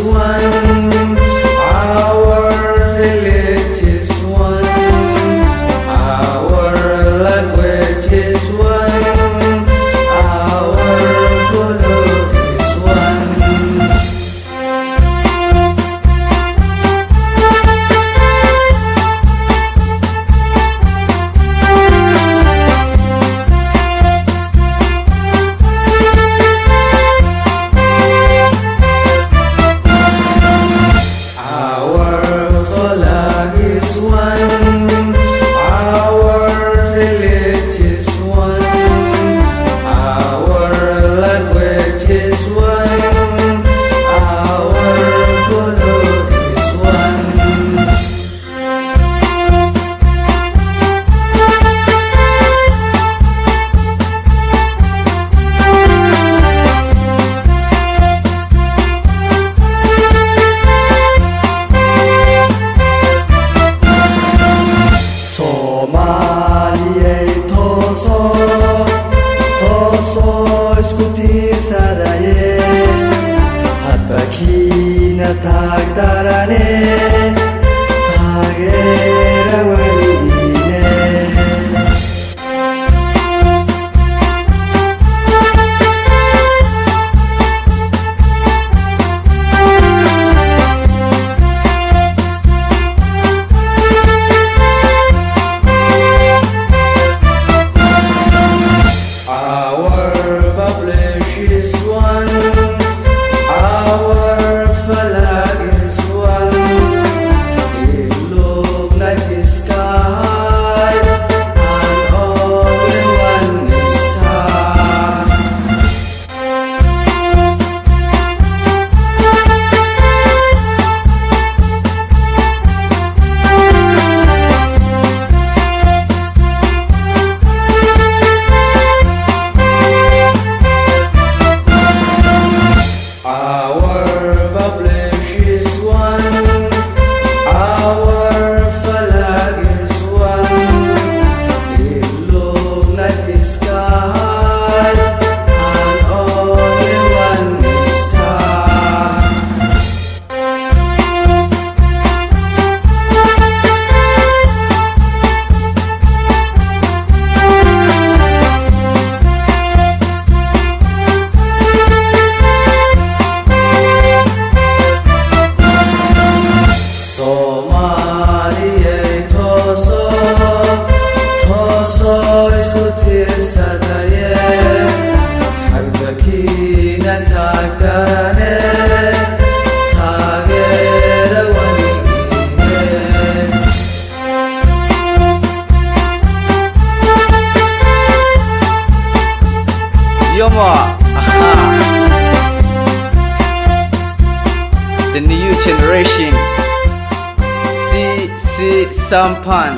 one. Our village is one. Our language is one. Our color is one. Tagdarane tagera waline Our publish is one. Our flag is one. It looks like the sky, and only one star. Our publish is one. Our flag is one. It looks like the sky, and only one star. Somalia toso isutir sadaye harbakina tagdarane tagera waligine Yomo the new generation. See Sampan.